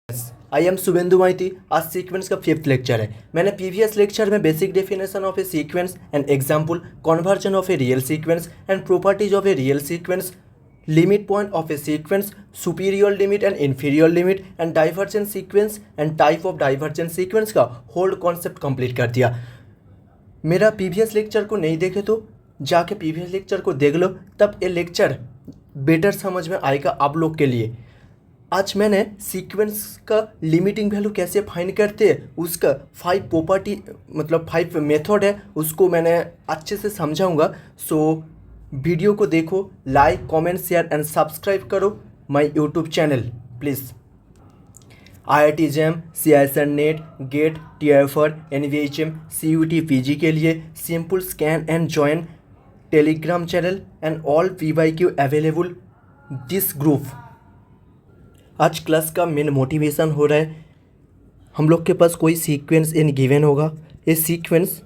I am Suvendu माइती। आज sequence का 5th lecture है। मैंने प्रीवियस लेक्चर में basic definition of A sequence and example, conversion of a real sequence and properties of a real sequence, limit point of A sequence, superior limit and inferior limit and divergent sequence and type of divergent sequence का whole concept complete कर दिया। मेरा previous lecture को नहीं देखे तो जाके previous lecture को देख लो, तब ये लेक्चर बेटर समझ में आएगा आप लोग के लिए। आज मैंने सीक्वेंस का लिमिटिंग वैल्यू कैसे फाइंड करते हैं, उसका 5 प्रॉपर्टी मतलब 5 मेथड है, उसको मैंने अच्छे से समझाऊंगा। सो वीडियो को देखो, like comment share and subscribe करो my YouTube channel please. IIT JAM, CISR NET, GATE, TIFR, NVHM, CUT PG के लिए simple scan and join Telegram channel and all PYQ available this group. आज class का main motivation हो रहा है, हम लोग के पास कोई सीक्वेंस इन गिवन होगा, ये सीक्वेंस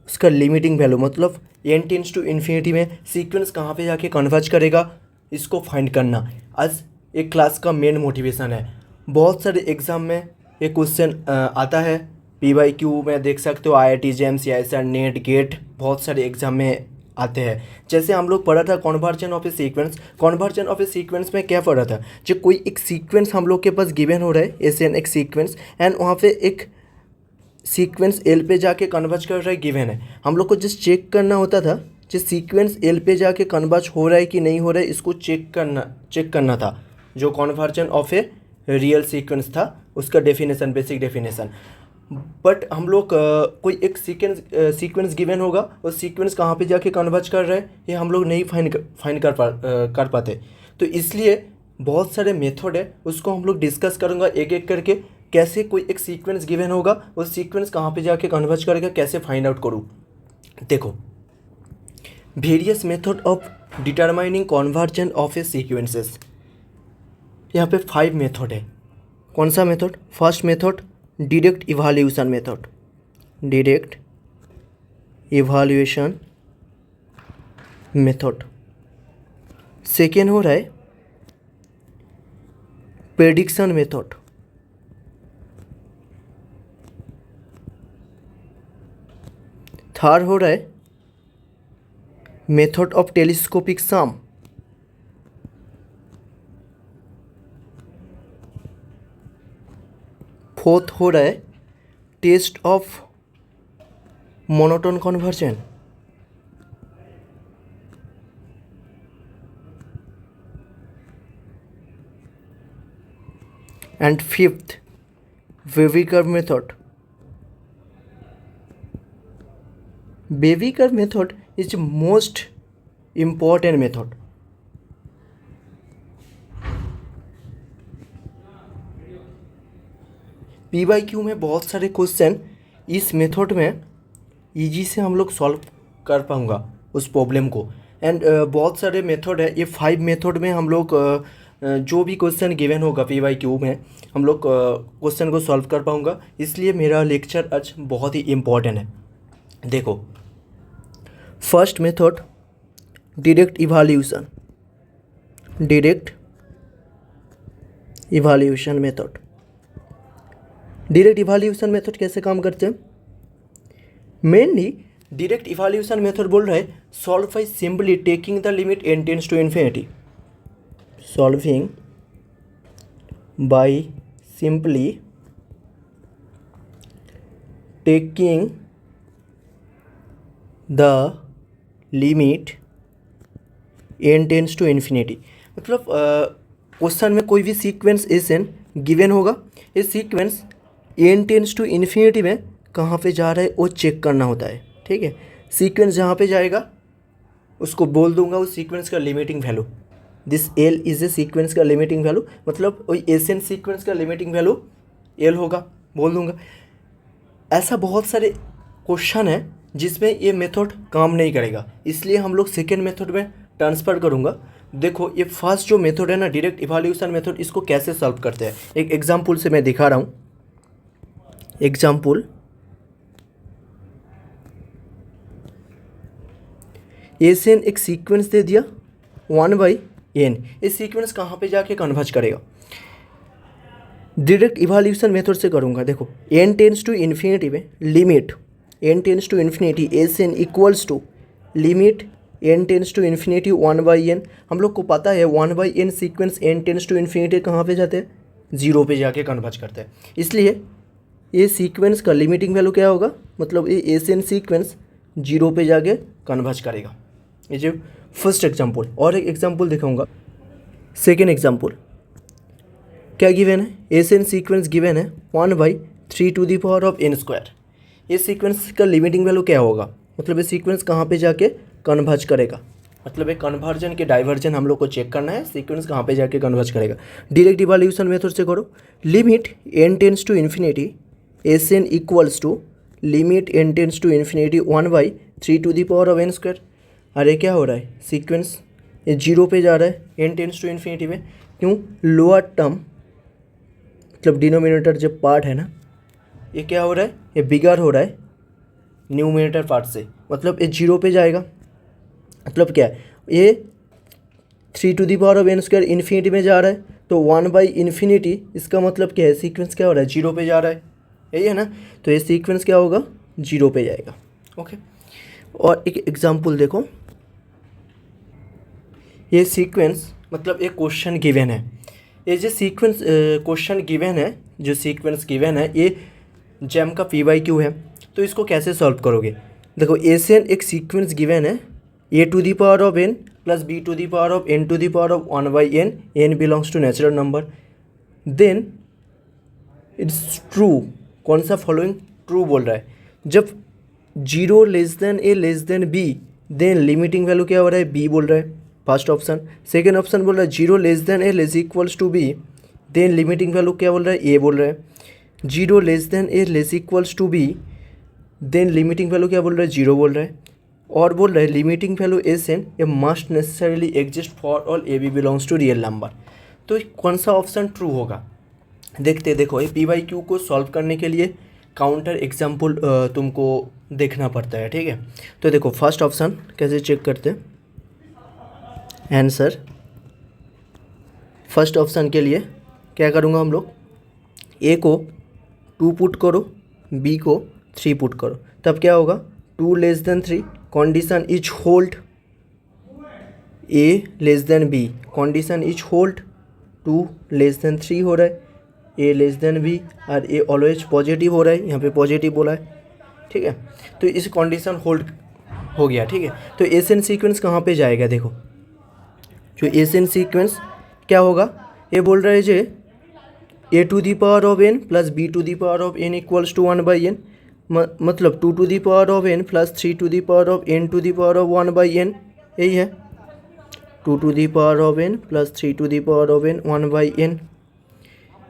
उसका लिमिटिंग वैल्यू मतलब n टेंड्स टू इन्फिनिटी में सीक्वेंस कहाँ पे जाके कन्वर्ज करेगा, इसको फाइंड करना आज एक क्लास का मेन मोटिवेशन है। बहुत सारे एग्ज़ाम में ये क्वेश्चन आता है, PYQ में देख सकते हो, IIT JAM, CISR NET, GATE, बहुत सारे एग्ज़ाम में आते हैं। जैसे हम लोग पढ़ा था conversion of A sequence. Conversion of A sequence में क्या पढ़ा था, जो कोई एक सीक्वेंस हम लोग के पास गिवन हो रहा है, SN एक सीक्वेंस, एंड वहाँ पे एक सीक्वेंस L पे जाके कन्वर्ज कर रहा है गिवन है। हम लोग को जस्ट चेक करना होता था जो सीक्वेंस L पे जाके कन्वर्ज हो रहा है कि नहीं हो रहा है, इसको चेक करना था। जो conversion of a real sequence था उसका डेफिनेशन, बेसिक डेफिनेशन। बट हम लोग कोई एक सीक्वेंस गिवन होगा, और सीक्वेंस कहाँ पे जाके कन्वर्ज कर रहा है ये हम लोग नहीं फाइंड कर पाते। तो इसलिए बहुत सारे मेथड है, उसको हम लोग डिस्कस करूँगा एक एक करके। कैसे कोई एक सीक्वेंस गिवन होगा, वो सीक्वेंस कहाँ पे जाके कन्वर्ज करेगा, कैसे फाइंड आउट करूँ। देखो, various method of determining conversion of a sequences. यहाँ पे 5 मेथड है। कौन सा method? First method direct evaluation method, direct evaluation method. Second हो रहा है प्रेडिक्शन मेथड। थर्ड हो रहा है method of telescopic sum. Fourth हो रहा है test of monotone conversion. And fifth baby curve method. Baby curve method is most important method. PYQ में बहुत सारे क्वेश्चन इस मेथड में इजी से हम लोग सॉल्व कर पाऊँगा उस प्रॉब्लम को। एंड बहुत सारे मेथड है, ये 5 मेथड में हम लोग जो भी क्वेश्चन गिवन होगा PYQ में हम लोग क्वेश्चन को सॉल्व कर पाऊँगा। इसलिए मेरा लेक्चर आज बहुत ही इम्पॉर्टेंट है। देखो, first method direct evaluation, direct evaluation method. Direct evaluation method कैसे काम करते हैं? मेनली डायरेक्ट इवैल्यूएशन मेथड बोल रहा है solve by simply taking the limit n tends to infinity. Solving by simply taking the limit n tends to infinity. मतलब question में कोई भी सीक्वेंस SN गिवन होगा, ये sequence n tends to infinity में कहाँ पे जा रहा है वो चेक करना होता है। ठीक है, सीक्वेंस जहाँ पे जाएगा उसको बोल दूंगा उस सीक्वेंस का limiting value. This L is a sequence का लिमिटिंग वैल्यू, मतलब वही SN सीक्वेंस का लिमिटिंग वैल्यू L होगा, बोल दूंगा। ऐसा बहुत सारे क्वेश्चन है जिसमें ये मेथड काम नहीं करेगा, इसलिए हम लोग सेकेंड मेथड में ट्रांसफ़र करूँगा। देखो, ये फर्स्ट जो मेथड है ना डायरेक्ट इवैल्यूएशन मेथड, इसको कैसे सॉल्व करते हैं एक एग्जाम्पल से मैं दिखा रहा हूँ। एग्जाम्पल, SN एक सीक्वेंस दे दिया 1/n, ये सीक्वेंस कहाँ पे जाके कन्वर्ज करेगा? डायरेक्ट इवैल्यूएशन मेथड से करूँगा। देखो n टेंस टू इन्फिनिटी में limit n tends to infinity S N equals to limit n tends to infinity 1/n। हम लोग को पता है 1/n sequence n tends to infinity कहाँ पे जाते हैं, 0 पे जाके कन्वर्ज करते हैं। इसलिए ये सीक्वेंस का लिमिटिंग वैल्यू क्या होगा, मतलब ये एस एन सीक्वेंस 0 पे जाके कन्वर्ज करेगा। ये जो फर्स्ट एग्जाम्पल। और एक एग्जाम्पल दिखाऊंगा। सेकेंड एग्जाम्पल क्या गिवन है, एस एन सीक्वेंस गिवन है 1/3⁴n²। ये सीक्वेंस का लिमिटिंग वैल्यू क्या होगा, मतलब ये सीक्वेंस कहाँ पे जाके कन्वर्ज करेगा, मतलब एक कन्वर्जन के डाइवर्जन हम लोग को चेक करना है, सीक्वेंस कहाँ पे जाके कन्वर्ज करेगा। डायरेक्ट इवैल्यूएशन मेथड से करो। Limit n tends to infinity S N equals to limit n tends to infinity 1/3⁴n²। अरे क्या हो रहा है, सीक्वेंस ये 0 पे जा रहा है n टेंस टू इन्फिनिटी में, क्यों, लोअर टर्म मतलब डिनोमिनेटर जब पार्ट है ना, ये क्या हो रहा है, ये बिगर हो रहा है न्यूमिनेटर पार्ट से, मतलब ये 0 पे जाएगा। मतलब क्या है, ये 3⁴n² इन्फिनिटी में जा रहा है, तो 1/∞, इसका मतलब क्या है, सीक्वेंस क्या हो रहा है, 0 पे जा रहा है, यही है ना। तो ये सीक्वेंस क्या होगा, 0 पे जाएगा। ओके। और एक एग्जांपल देखो, ये सीक्वेंस मतलब एक क्वेश्चन गिवन है, ये जो सीक्वेंस क्वेश्चन गिवन है, जो सीक्वेंस गिवन है ये जेम का PYQ है। तो इसको कैसे सॉल्व करोगे, देखो एन एक सीक्वेंस गिवन है a⁴n + b⁴n⁴ n belongs to natural number. Then it's true, कौन सा फॉलोइंग ट्रू बोल रहा है, जब 0 a b, then limiting value क्या हो रहा है, b बोल रहा है, फर्स्ट ऑप्शन। सेकेंड ऑप्शन बोल रहा है 0 a b, then limiting value क्या बोल रहा है, a बोल रहा है। 0 a b, then limiting value क्या बोल रहा है, 0 बोल रहा है। और बोल रहा है limiting value S N A must necessarily exist for all A B belongs to real number. तो कौन सा ऑप्शन ट्रू होगा, देखते देखो। ये PYQ को सॉल्व करने के लिए काउंटर एग्जाम्पल तुमको देखना पड़ता है, ठीक है। तो देखो फर्स्ट ऑप्शन कैसे चेक करते हैं, आंसर फर्स्ट ऑप्शन के लिए क्या करूँगा, हम लोग ए को 2 पुट करो, बी को 3 पुट करो, तब क्या होगा, 2 < 3, condition is hold, A < B, condition is hold, 2 < 3 हो रहा है, ए < बी, और ए ऑलवेज पॉजिटिव हो रहा है, यहाँ पे पॉजिटिव बोला है, ठीक है। तो इस कंडीशन होल्ड हो गया, ठीक है। तो एस एन सीक्वेंस कहाँ पे जाएगा, देखो जो एस एन सीक्वेंस क्या होगा, ये बोल रहा है जे a⁴n + b⁴n equals to 1/n, मतलब 2⁴n + 3⁴n⁴ 1/n, यही है 2⁴n + 3⁴n 1/n।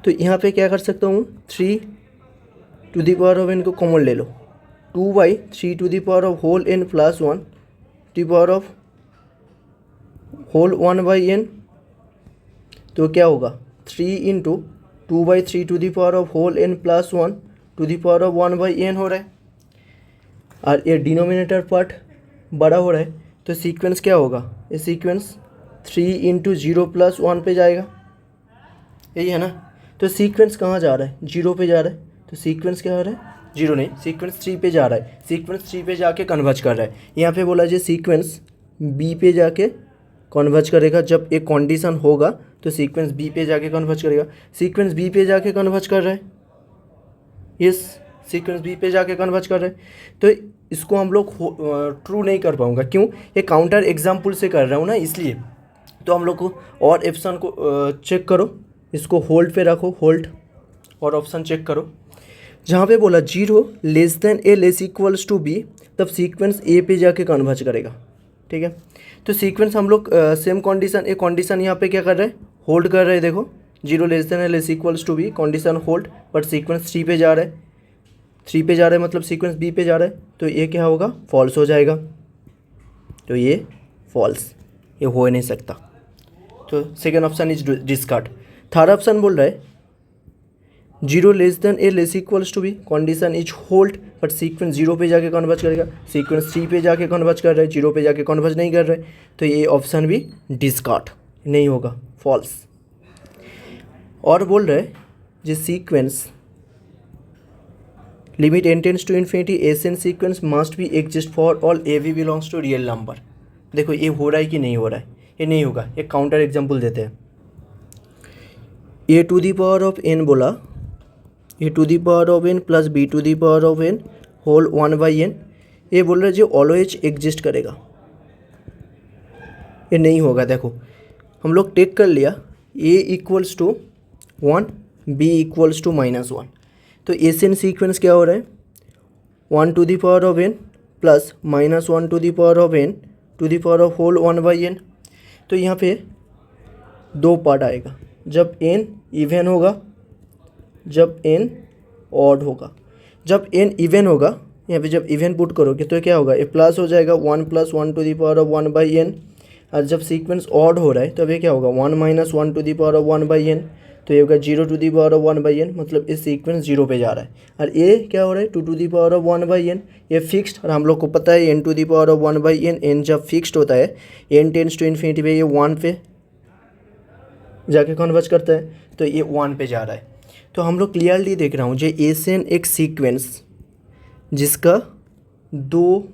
तो यहाँ पे क्या कर सकता हूँ, 3⁴n को कॉमन ले लो, 2/3⁴n + 1 तो क्या होगा, 3 × 2/3⁴n + 1 हो रहा है, और ये डिनोमिनेटर पार्ट बड़ा हो रहा है, तो सीक्वेंस क्या होगा, ये सीक्वेंस 3 × 0 + 1 पे जाएगा, यही है ना। तो सीक्वेंस कहाँ जा रहा है, 0 पे जा रहा है, तो सीक्वेंस क्या हो रहा है, 0 नहीं, सीक्वेंस 3 पे जा रहा है, सीक्वेंस 3 पे जाके कन्वर्ज कर रहा है। यहाँ पे बोला जो सीक्वेंस b पे जाके कन्वर्ज करेगा, जब एक कंडीशन होगा तो सीक्वेंस b पे जाके कन्वर्ज करेगा, सीक्वेंस b पे जाके कन्वर्ज कर रहा है, यस सीक्वेंस b पे जाके कन्वर्ज कर रहा है। तो इसको हम लोग ट्रू नहीं कर पाऊँगा, क्यों, ये काउंटर एग्जाम्पल से कर रहा हूँ ना, इसलिए। तो हम लोग को और ऑप्शन को चेक करो, इसको होल्ड पे रखो, होल्ड, और ऑप्शन चेक करो। जहाँ पे बोला 0 a < b, तब सीक्वेंस a पे जाके कन्वर्ज करेगा, ठीक है। तो सीक्वेंस हम लोग सेम कंडीशन, एक कंडीशन यहाँ पे क्या कर रहे हैं, होल्ड कर रहे हैं, देखो 0 a < b, condition hold, but sequence 3 पे जा रहा है, 3 पे जा रहा है मतलब सीक्वेंस b पे जा रहा है, तो ये क्या होगा, फॉल्स हो जाएगा, तो ये फॉल्स, ये हो ही नहीं सकता। तो second option is discard. Third option बोल रहा है 0 a < b, condition is hold, but sequence 0 पे जाके कन्वर्ज करेगा, सीक्वेंस 3 पे जाके कन्वर्ज कर रहा है, 0 पे जाके कन्वर्ज नहीं कर रहा है, तो ये ऑप्शन भी डिस्कार्ड, नहीं होगा, फॉल्स। और बोल रहे जे sequence limit n tends to infinity S N sequence must be exist for all a b belongs to real number. देखो ये हो रहा है कि नहीं हो रहा है, ये नहीं होगा। एक काउंटर एग्जांपल देते हैं। A to the power of n बोला, a to the power of n plus b to the power of n whole 1/n। ये बोल रहा है जो ऑलवेज एग्जिस्ट करेगा, ये नहीं होगा। देखो हम लोग टेक कर लिया a equals to 1, b equals to -1। तो एस एन सीक्वेंस क्या हो रहा है, 1 to the power of n plus -1 to the power of n to the power of whole 1/n। तो यहाँ पे दो पार्ट आएगा, जब n इवन होगा, जब n ऑड होगा। जब n इवन होगा, यहाँ पे जब इवन पुट करोगे तो क्या होगा, ये प्लस हो जाएगा 1 + 1 to the power of 1/n। और जब सीक्वेंस ऑड हो रहा है तब ये क्या होगा, 1 - 1 to the power of 1/n। तो ये होगा 0 to the power of 1/n, मतलब ये सीक्वेंस 0 पे जा रहा है। और ये क्या हो रहा है, 2 to the power of 1/n, ये फिक्स्ड। और हम लोग को पता है n to the power of 1/n, n जब फिक्स्ड होता है n टेंस टू इन्फिनिटी पे ये 1 पे जाके कन्वर्ज करता है, तो ये 1 पे जा रहा है। तो हम लोग क्लियरली देख रहा हूँ जो एसन एक सीक्वेंस जिसका दो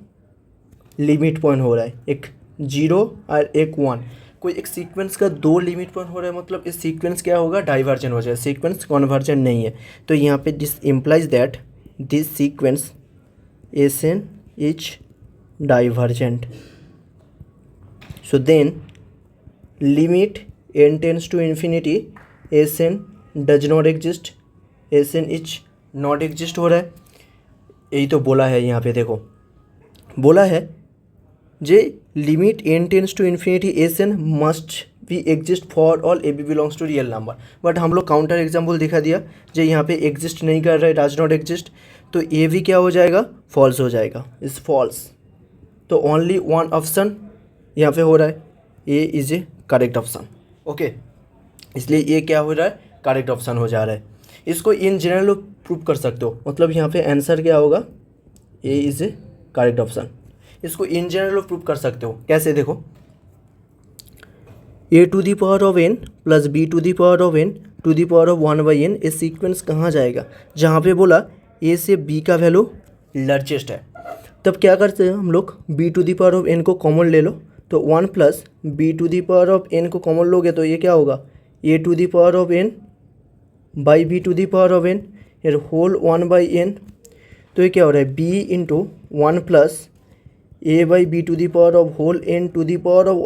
लिमिट पॉइंट हो रहा है, एक 0 और एक 1। कोई एक सीक्वेंस का दो लिमिट पॉइंट हो रहा है, मतलब इस सीक्वेंस क्या होगा, डाइवर्जन हो जाएगा, सीक्वेंस कन्वर्जन नहीं है। तो यहाँ पे this implies that this sequence S n is divergent. So then limit n tends to infinity S n does not exist, S n is not exist हो रहा है। यही तो बोला है यहाँ पे, देखो बोला है जे limit n tends to infinity S N must be exist for all A B belongs to real number. But हम लोग काउंटर एग्जाम्पल दिखा दिया जो यहाँ पे एग्जिस्ट नहीं कर रहा है, डज नॉट एग्जिस्ट। तो ए भी क्या हो जाएगा, फॉल्स हो जाएगा, इज फॉल्स। तो ओनली वन ऑप्शन यहाँ पे हो रहा है, A is a correct option. Okay, इसलिए ये क्या हो रहा है, करेक्ट ऑप्शन हो जा रहा है। इसको इन जनरल प्रूव कर सकते हो, मतलब यहाँ पे आंसर क्या होगा, A is a correct option. इसको इन जनरल प्रूव कर सकते हो, कैसे देखो, a to the power of n plus b to the power of n to the power of 1/n। ये सीक्वेंस कहाँ जाएगा, जहाँ पे बोला ए से बी का वैल्यू लार्जेस्ट है। तब क्या करते हैं हम लोग, b to the power of n को कॉमन ले लो, तो 1 plus b to the power of n को कॉमन लोगे तो ये क्या होगा, a to the power of n by B to the power of n, फिर होल 1/n। तो ये क्या हो रहा है, b into 1 plus a by B to the power of whole n to the power of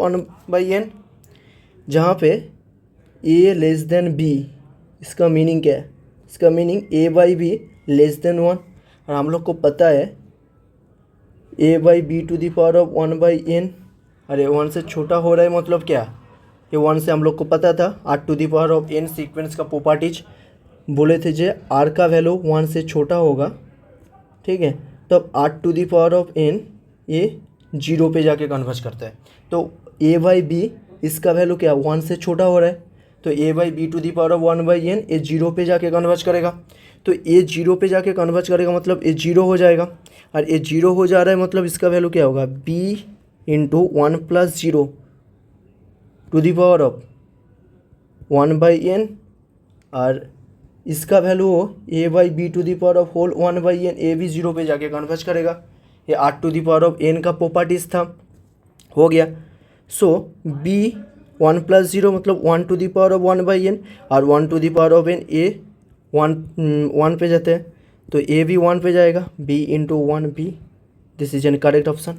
1/n, जहाँ पे a less than b। इसका मीनिंग क्या है, इसका meaning a by B less than 1। और हम लोग को पता है a by B to the power of 1/n, अरे 1 से छोटा हो रहा है, मतलब क्या, ये 1 से हम लोग को पता था। r to the power of n sequence का प्रॉपर्टीज बोले थे जे r का वैल्यू 1 से छोटा होगा, ठीक है, तब r to the power of n ये 0 पे जाके कन्वर्ज करता है। तो a बाई बी इसका वैल्यू क्या, 1 से छोटा हो रहा है, तो a by B to the power of 1/n ये 0 पे जाके कन्वर्ज करेगा। तो a 0 पे जाके कन्वर्ज करेगा, मतलब ये 0 हो जाएगा। और ये 0 हो जा रहा है, मतलब इसका वैल्यू क्या होगा, b into 1 plus 0 to the power of 1/n। और इसका वैल्यू हो a by B to the power of whole 1/n, A भी 0 पे जाके कन्वर्ज करेगा। ये r to the power of n का प्रॉपर्टीज था, हो गया। सो b 1 प्लस 0 मतलब 1 to the power of 1/n, और 1 to the power of n a 1 पे जाते हैं, तो a भी 1 पे जाएगा, b into 1 b, this is an correct option.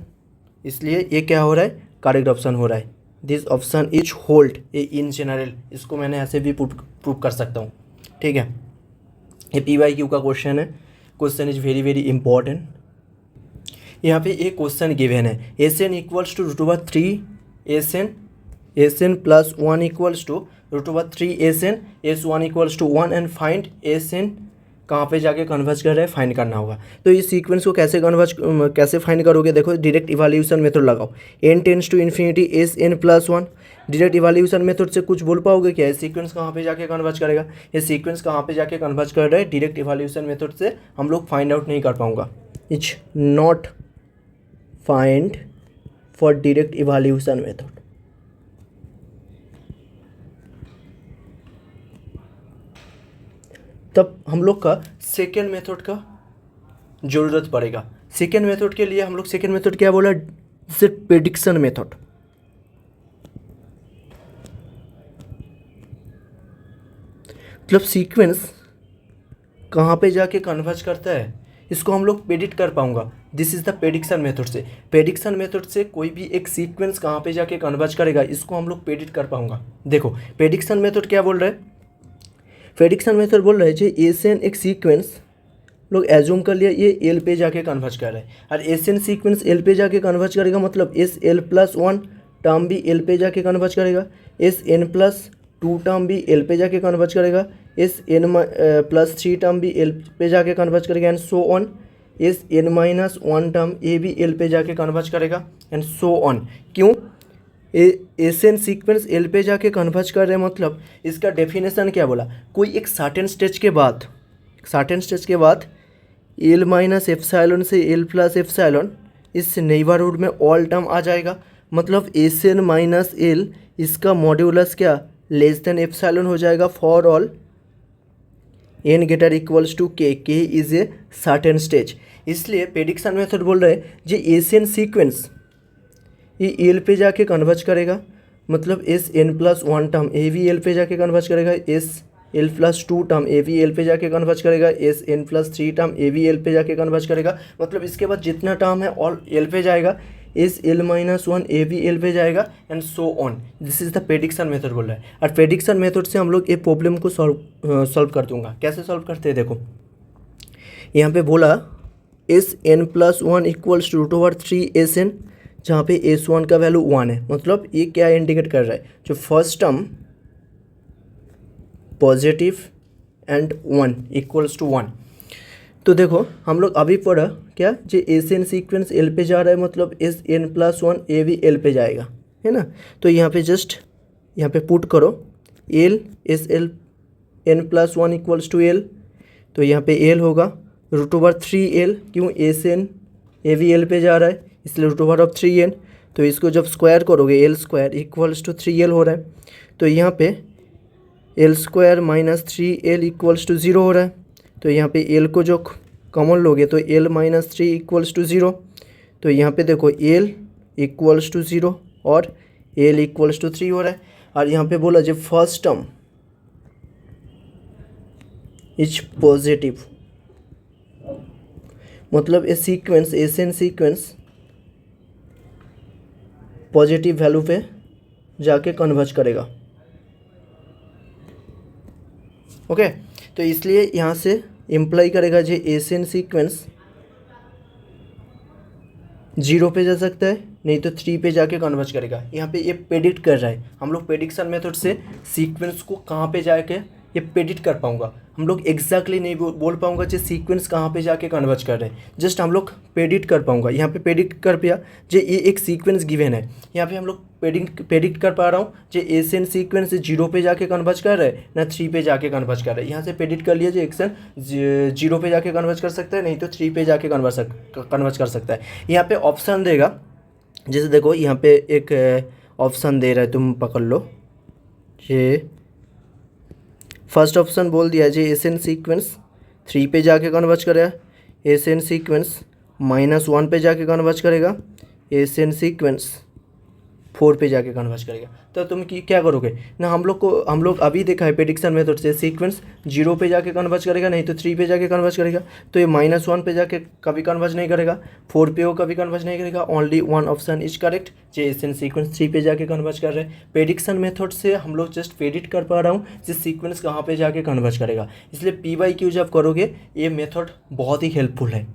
इसलिए ये क्या हो रहा है, करेक्ट ऑप्शन हो रहा है। This option is hold A in general, इसको मैंने ऐसे भी प्रूव कर सकता हूँ, ठीक है। ये PYQ का क्वेश्चन है, question is very very important. यहाँ पे एक क्वेश्चन गिवन है, S N equals to √3 S N plus 1 equals to √3 S N, S1 equals to 1 and find S N कहाँ पे जाके कन्वर्ज कर रहा है, फाइंड करना होगा। तो इस सीक्वेंस को कैसे फाइंड करोगे, देखो डायरेक्ट इवैल्यूएशन मेथड लगाओ, n tends to infinity Sn plus 1। Direct evaluation method से कुछ बोल पाओगे क्या, ये सीक्वेंस कहाँ पे जाके कन्वर्ज करेगा, ये सीक्वेंस कहाँ पे जाके कन्वर्ज कर रहा है, डायरेक्ट इवैल्यूएशन मेथड से हम लोग फाइंड आउट नहीं कर पाऊंगा। It's not find for direct evaluation method. तब हम लोग का सेकेंड मेथड का ज़रूरत पड़ेगा। सेकेंड मेथड के लिए हम लोग सेकेंड मेथड क्या बोला, जैसे प्रेडिक्शन मेथड। मतलब सीक्वेंस कहाँ पे जाके कन्वर्ज करता है इसको हम लोग प्रेडिक्ट कर पाऊंगा। This is the prediction method से। प्रेडिक्शन मेथड से कोई भी एक सीक्वेंस कहाँ पे जाके कन्वर्ज करेगा इसको हम लोग प्रेडिक्ट कर पाऊंगा। देखो प्रेडिक्शन मेथड क्या बोल रहा है, प्रेडिक्शन मेथड बोल रहा है जो एशियन एक सीक्वेंस लोग एज्यूम कर लिया ये एल पे जाके कन्वर्ज कर रहा है, और एशियन सीक्वेंस एल पे जाके कन्वर्ज करेगा मतलब S L plus one term भी एल पे जाके कन्वर्ज करेगा, S N plus two term भी एल पे जाके कन्वर्ज करेगा, S N plus three term भी एल पे जाके कन्वर्ज करेगा, and so on. S N minus one term ये भी एल पे जाके कन्वर्ज करेगा, एंड सो ऑन। क्यों एशियन सीक्वेंस एल पे जाके कन्वर्ज कर रहे हैं, मतलब इसका डेफिनेशन क्या बोला, कोई एक सर्टेन स्टेज के बाद एल माइनस एप्सिलॉन से एल प्लस एप्सिलॉन इस नेबरहुड में ऑल टर्म आ जाएगा, मतलब एशियन माइनस एल इसका मॉड्यूलस क्या लेस देन एप्सिलॉन हो जाएगा for all N greater equals to K is a certain stage. इसलिए प्रेडिक्शन मेथड बोल रहे हैं जो एशियन सीक्वेंस ये एल पे जाके कन्वर्ज करेगा, मतलब S N plus one term a भी एल पे जाके कन्वर्ज करेगा, S L plus two term a भी एल पे जाके कन्वर्ज करेगा, S N plus three term a भी एल पे जाके कन्वर्ज करेगा, मतलब इसके बाद जितना टर्म है ऑल एल पे जाएगा, एस एल माइनस वन ए भी एल पे जाएगा, and so on. This is the prediction method बोल रहा है। और प्रेडिक्शन मेथड से हम लोग ये प्रॉब्लम को सॉल्व कर दूंगा। कैसे सॉल्व करते हैं देखो, यहाँ पे बोला S N plus one equals to root over three S N, जहाँ पे एस वन का वैल्यू वन है, मतलब ये क्या इंडिकेट कर रहा है, जो first term positive and one equals to one. तो देखो हम लोग अभी पढ़ा क्या, जो एशियन सीक्वेंस एल पे जा रहा है मतलब एस एन प्लस वन ए भी एल पे जाएगा, है ना। तो यहाँ पे जस्ट यहाँ पे पुट करो L S L N plus one equals to L, तो यहाँ पे एल होगा रूट ओवर थ्री एल, क्यों एस एन ए भी एल पे जा रहा है इसलिए root over of three N. तो इसको जब स्क्वायर करोगे L square equals to three L हो रहा है, तो यहाँ पे L square minus three L equals to zero हो रहा है, तो यहाँ पे एल को जो कॉमन लोगे तो L minus three equals to zero, तो यहाँ पे देखो एल इक्वल्स टू ज़ीरो और एल इक्वल्स टू थ्री हो रहा है। और यहाँ पे बोला जब फर्स्ट टर्म इज पॉजिटिव, मतलब a sequence Asian sequence positive value पे जाके कन्वर्ज करेगा। ओके तो इसलिए यहाँ से इम्प्लाई करेगा जो एशियन सीक्वेंस जीरो पे जा सकता है, नहीं तो थ्री पे जाके कन्वर्ज करेगा। यहाँ पे ये प्रेडिक्ट कर रहा है, हम लोग प्रेडिक्शन मेथड से सीक्वेंस को कहाँ पे जाके ये प्रेडिक्ट कर पाऊंगा। हम लोग एग्जैक्टली नहीं बोल पाऊंगा जो सीक्वेंस कहाँ पे जाके कन्वर्ज कर रहे हैं, जस्ट हम लोग प्रेडिक्ट कर पाऊंगा। यहाँ पे प्रेडिक्ट कर पाया जो ये एक सीक्वेंस गिवन है, यहाँ पे हम लोग प्रेडिक्ट कर पा रहा हूँ जो एशियन सीक्वेंस जीरो पे जाके कन्वर्ज कर रहा है ना थ्री पे जाके कन्वर्ज कर रहा है। यहाँ से प्रेडिक्ट कर लिया जो एक्शन जीरो पे जाके कन्वर्ज कर सकता है, नहीं तो थ्री पे जाके कन्वर्ज कर सकता है। यहाँ पे ऑप्शन देगा, जैसे देखो यहाँ पे एक ऑप्शन दे रहा है, तुम पकड़ लो। ये फर्स्ट ऑप्शन बोल दिया जी एशियन सीक्वेंस थ्री पे जाके कन्वर्ज करेगा, एशियन सीक्वेंस माइनस वन पे जाके कन्वर्ज करेगा, एशियन सीक्वेंस फोर पे जाके कन्वर्ज करेगा। तो तुम क्या करोगे ना, हम लोग अभी देखा है प्रेडिक्शन मेथड से सीक्वेंस जीरो पे जाके कन्वर्ज करेगा, नहीं तो थ्री पे जाके कन्वर्ज करेगा। तो ये माइनस वन पे जाके कभी कन्वर्ज नहीं करेगा, फोर पे वो कभी कन्वर्ज नहीं करेगा। Only one option is correct, जो एशियन सीक्वेंस थ्री पे जाके कन्वर्ज कर रहे हैं। प्रेडिक्शन मेथड से हम लोग जस्ट प्रेडिक्ट कर पा रहा हूँ जिस सीक्वेंस कहाँ पे जाके कन्वर्ज करेगा। इसलिए PYQ जब करोगे ये मेथड बहुत ही हेल्पफुल है।